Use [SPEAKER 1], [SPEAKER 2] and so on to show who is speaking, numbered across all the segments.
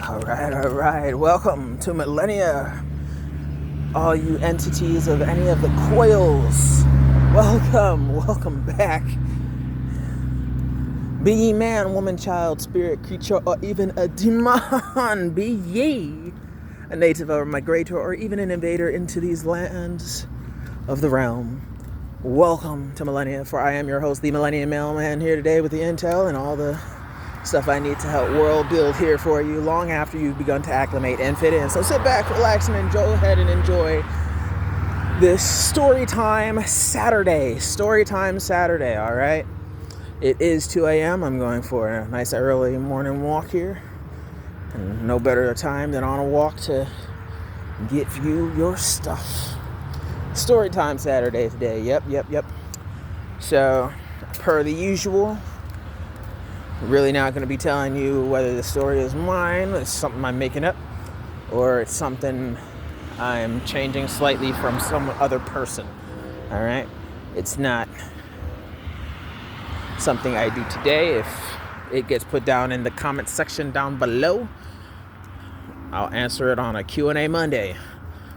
[SPEAKER 1] All right. Welcome to Millenia. All you entities of any of the coils. Welcome back. Be ye man, woman, child, spirit, creature, or even a demon. Be ye a native or a migrator or even an invader into these lands of the realm. Welcome to Millenia, for I am your host, the Millennium Mailman, here today with the intel and all the stuff I need to help world build here for you long after you've begun to acclimate and fit in. So sit back, relax, and go ahead and enjoy this Storytime Saturday, all right? It is 2 a.m. I'm going for a nice early morning walk here. And no better time than on a walk to get you your stuff. Storytime Saturday today. Yep. So, per the usual, really not going to be telling you whether the story is mine, it's something I'm making up, or it's something I'm changing slightly from some other person. All right? It's not something I do today. If it gets put down in the comment section down below, I'll answer it on a Q&A Monday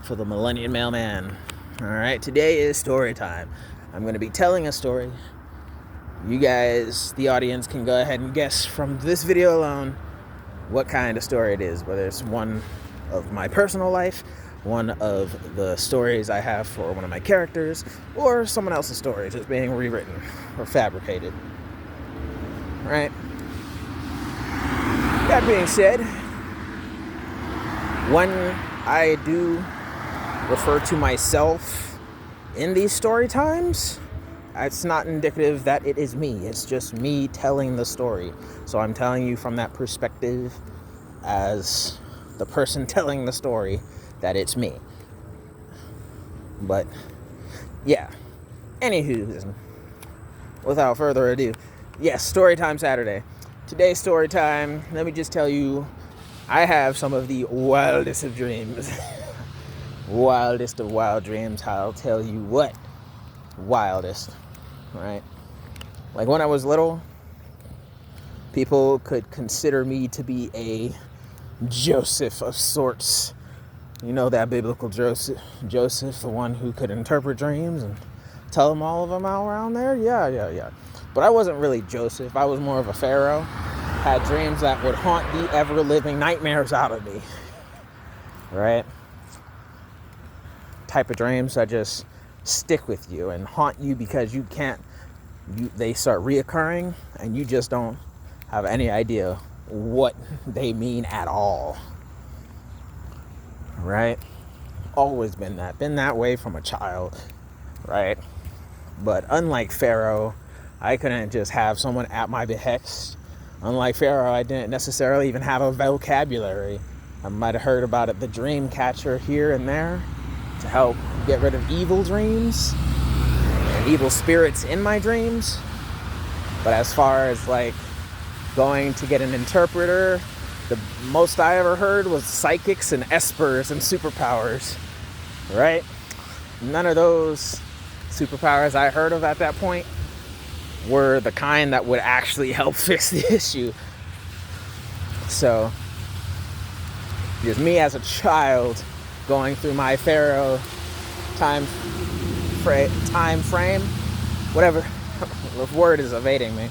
[SPEAKER 1] for the Millennium Mailman. All right? Today is story time. I'm going to be telling a story. You guys, the audience, can go ahead and guess from this video alone what kind of story it is, whether it's one of my personal life, one of the stories I have for one of my characters, or someone else's story just being rewritten or fabricated. Right? That being said, when I do refer to myself in these story times, it's not indicative that it is me. It's just me telling the story. So I'm telling you from that perspective as the person telling the story that it's me. But, yeah. Anywho, without further ado, yes, Storytime Saturday. Today's Storytime, let me just tell you, I have some of the wildest of dreams. Wildest of wild dreams, I'll tell you what. Wildest, right? Like when I was little, people could consider me to be a Joseph of sorts. You know that biblical Joseph, the one who could interpret dreams and tell them all of them out around there? Yeah. But I wasn't really Joseph. I was more of a pharaoh. Had dreams that would haunt the ever-living nightmares out of me. Right? Type of dreams that just stick with you and haunt you because they start reoccurring and you just don't have any idea what they mean at all. Right? Always been that way from a child, right? But unlike Pharaoh, I couldn't just have someone at my behest. Unlike Pharaoh, I didn't necessarily even have a vocabulary. I might have heard about it, the dream catcher here and there, to help get rid of evil dreams and evil spirits in my dreams. But as far as like going to get an interpreter, the most I ever heard was psychics and espers and superpowers, right? None of those superpowers I heard of at that point were the kind that would actually help fix the issue. So, just me as a child going through my Pharaoh time frame, whatever, the word is evading me,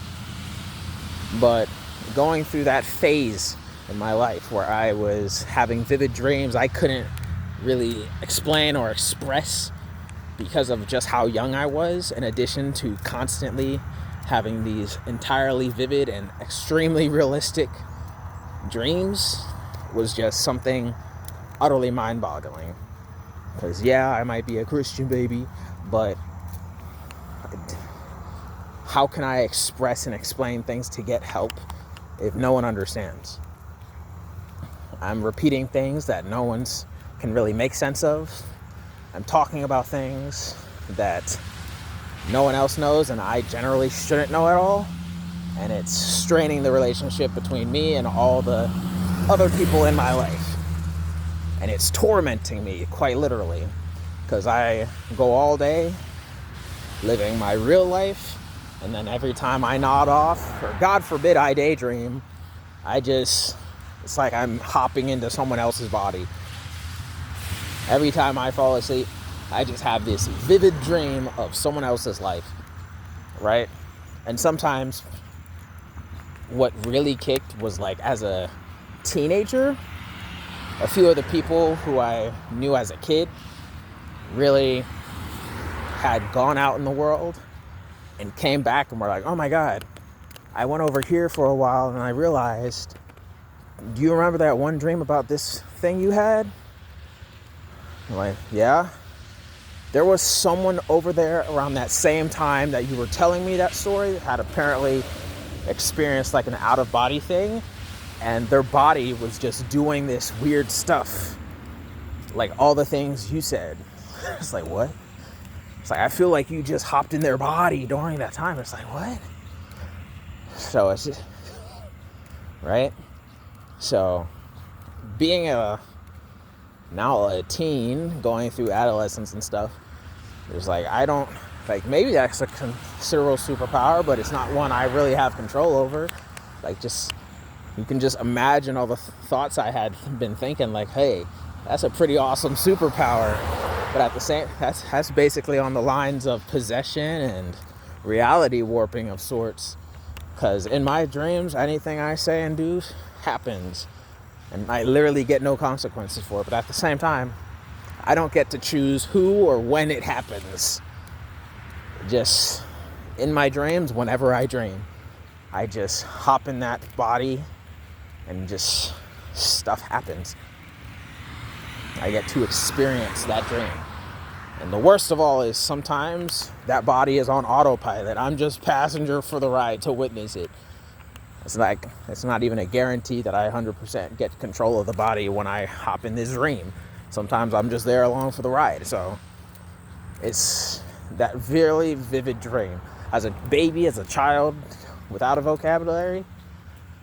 [SPEAKER 1] but going through that phase in my life where I was having vivid dreams I couldn't really explain or express because of just how young I was, in addition to constantly having these entirely vivid and extremely realistic dreams, was just something utterly mind-boggling. Because yeah, I might be a Christian baby, but how can I express and explain things to get help if no one understands? I'm repeating things that no one can really make sense of. I'm talking about things that no one else knows and I generally shouldn't know at all. And it's straining the relationship between me and all the other people in my life. And it's tormenting me, quite literally, because I go all day living my real life, and then every time I nod off, or God forbid I daydream, I just It's like I'm hopping into someone else's body. Every time I fall asleep, I just have this vivid dream of someone else's life, right? And sometimes what really kicked was like as a teenager, a few of the people who I knew as a kid really had gone out in the world and came back and were like, oh my God, I went over here for a while and I realized, do you remember that one dream about this thing you had? I'm like, yeah. There was someone over there around that same time that you were telling me that story that had apparently experienced like an out-of-body thing, and their body was just doing this weird stuff, like all the things you said. It's like, what? It's like, I feel like you just hopped in their body during that time. It's like, what? So it's just, right? So being now a teen going through adolescence and stuff, there's like, I don't, like, maybe that's a considerable superpower, but it's not one I really have control over. Like, just, you can just imagine all the thoughts I had been thinking, like, hey, that's a pretty awesome superpower. But at the same, that's basically on the lines of possession and reality warping of sorts. Because in my dreams, anything I say and do happens. And I literally get no consequences for it. But at the same time, I don't get to choose who or when it happens. Just in my dreams, whenever I dream, I just hop in that body and just stuff happens. I get to experience that dream. And the worst of all is sometimes that body is on autopilot. I'm just passenger for the ride to witness it. It's like, it's not even a guarantee that I 100% get control of the body when I hop in this dream. Sometimes I'm just there along for the ride. So it's that really vivid dream. As a baby, as a child, without a vocabulary,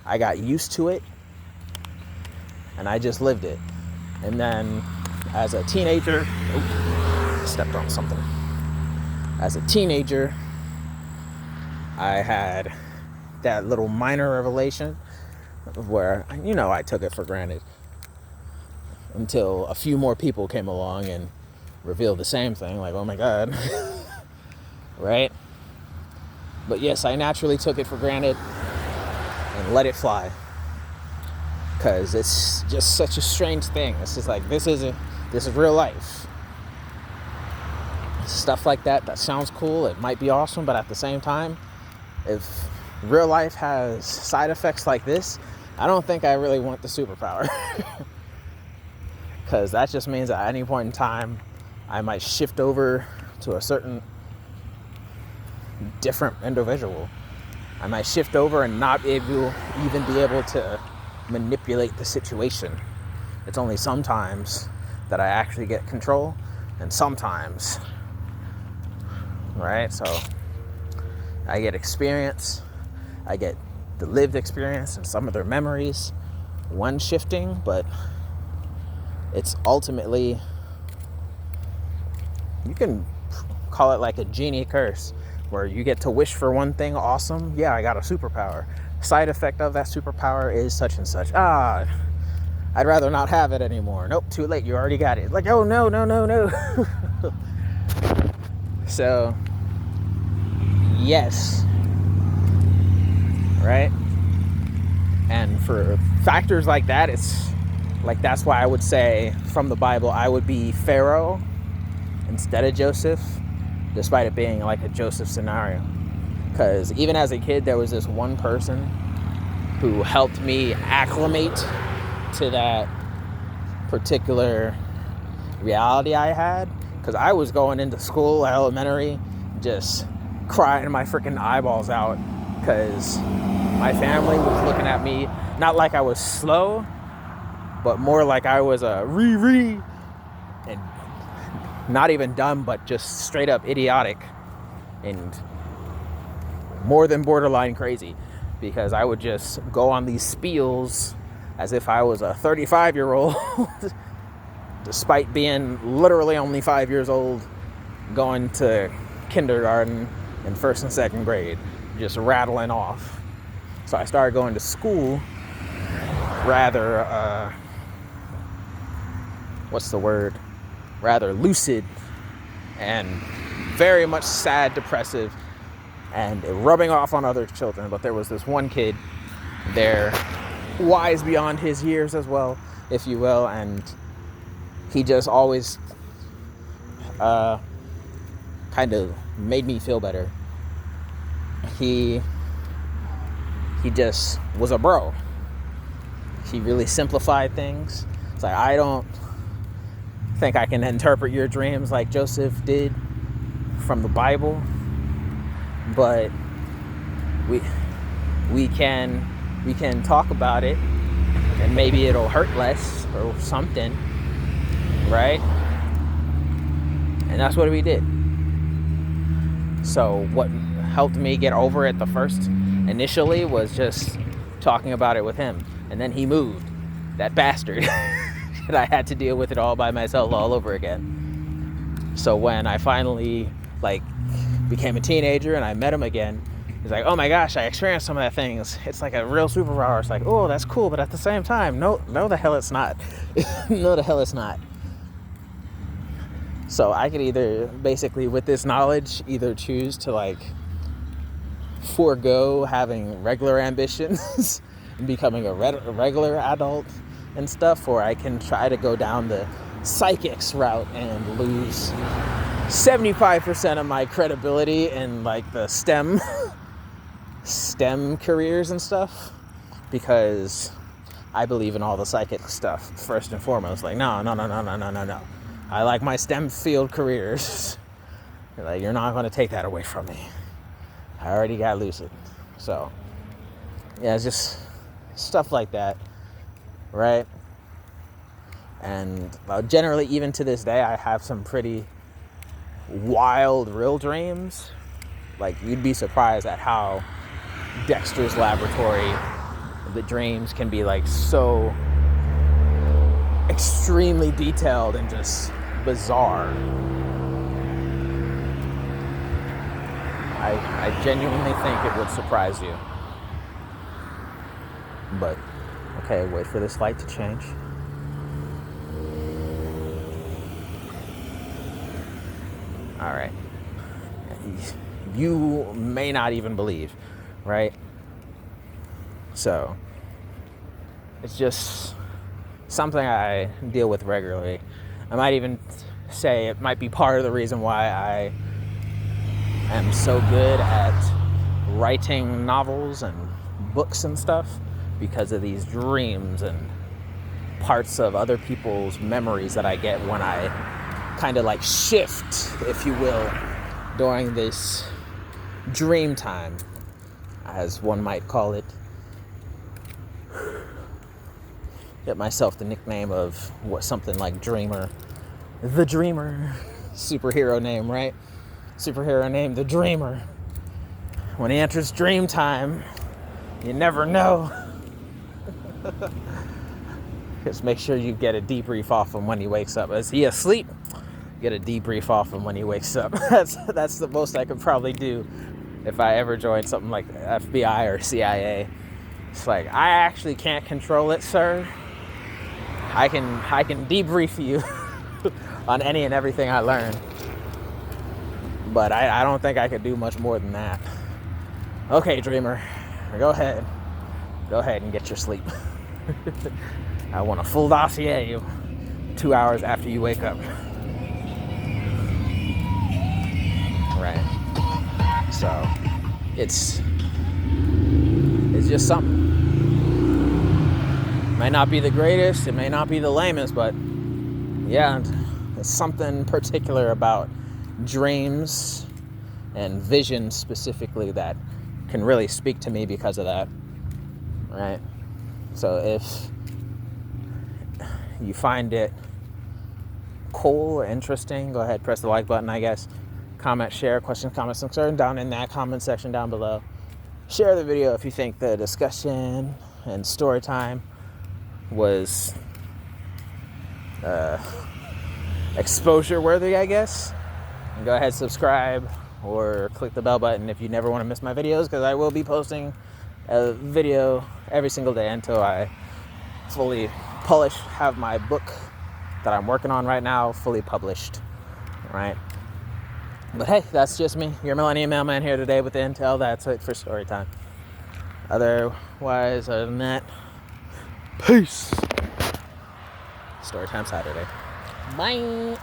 [SPEAKER 1] I got used to it and I just lived it. And then as a teenager, stepped on something. As a teenager, I had that little minor revelation where, I took it for granted until a few more people came along and revealed the same thing, like, oh my God, right? But yes, I naturally took it for granted and let it fly, because it's just such a strange thing. It's just like, this is real life. Stuff like that sounds cool, it might be awesome, but at the same time, if real life has side effects like this, I don't think I really want the superpower. Because that just means at any point in time, I might shift over to a certain different individual. I might shift over and not even be able to manipulate the situation. It's only sometimes that I actually get control, and sometimes, right? So I get experience, I get the lived experience and some of their memories, one shifting, but it's ultimately, you can call it like a genie curse, where you get to wish for one thing awesome. Yeah, I got a superpower. Side effect of that superpower is such and such. I'd rather not have it anymore. Nope, too late, you already got it. Like, oh no. So, yes. Right? And for factors like that, it's like, that's why I would say from the Bible, I would be Pharaoh instead of Joseph, despite it being like a Joseph scenario. Because even as a kid, there was this one person who helped me acclimate to that particular reality I had. Because I was going into school, elementary, just crying my freaking eyeballs out, because my family was looking at me, not like I was slow, but more like I was a Riri, and not even dumb, but just straight up idiotic and more than borderline crazy, because I would just go on these spiels as if I was a 35-year-old, despite being literally only 5 years old, going to kindergarten and first and second grade, just rattling off. So I started going to school, rather, what's the word? Rather lucid and very much sad, depressive, and rubbing off on other children. But there was this one kid there, wise beyond his years as well, if you will, and he just always kind of made me feel better. He just was a bro. He really simplified things. It's like, I don't think I can interpret your dreams like Joseph did from the Bible, but we can talk about it, and maybe it'll hurt less or something, right? And that's what we did. So what helped me get over it the first initially was just talking about it with him, and then he moved, that bastard. And I had to deal with it all by myself all over again. So when I finally became a teenager and I met him again, he's like, oh my gosh, I experienced some of that things. It's like a real superpower. It's like, oh, that's cool, but at the same time, no the hell it's not. No the hell it's not. So I could either, basically with this knowledge, either choose to forego having regular ambitions and becoming a regular adult and stuff, or I can try to go down the psychics route and lose 75% of my credibility in the STEM careers and stuff, because I believe in all the psychic stuff first and foremost. No. I like my STEM field careers. You're not going to take that away from me. I already got lucid. So yeah, it's just stuff like that, right? And generally, even to this day, I have some pretty wild real dreams. You'd be surprised at how Dexter's Laboratory, the dreams can be so extremely detailed and just bizarre. I genuinely think it would surprise you. But okay, wait for this light to change. All right. You may not even believe, right? So it's just something I deal with regularly. I might even say it might be part of the reason why I am so good at writing novels and books and stuff, because of these dreams and parts of other people's memories that I get when I kind of shift, if you will, during this dream time, as one might call it. Get myself the nickname of something like Dreamer. The Dreamer. Superhero name, right? Superhero name, The Dreamer. When he enters dream time, you never know. Just make sure you get a debrief off him when he wakes up. Is he asleep? Get a debrief off him when he wakes up. That's the most I could probably do if I ever joined something like the FBI or CIA. It's I actually can't control it, sir. I can debrief you on any and everything I learn, but I don't think I could do much more than that. Okay, Dreamer, go ahead and get your sleep. I want a full dossier 2 hours after you wake up. Right. So it's just something. May not be the greatest, it may not be the lamest, but yeah, there's something particular about dreams and vision specifically that can really speak to me because of that, right? So if you find it cool or interesting, go ahead, press the like button, I guess. Comment, share, questions, comments, concerns down in that comment section down below. Share the video if you think the discussion and story time was exposure worthy, I guess. And go ahead, subscribe or click the bell button if you never want to miss my videos, because I will be posting a video every single day until I fully polished, have my book that I'm working on right now fully published, right? But hey, that's just me, your Millenia Mailman here today with the intel. That's it for Storytime. Other than that, peace. Storytime Saturday. Bye.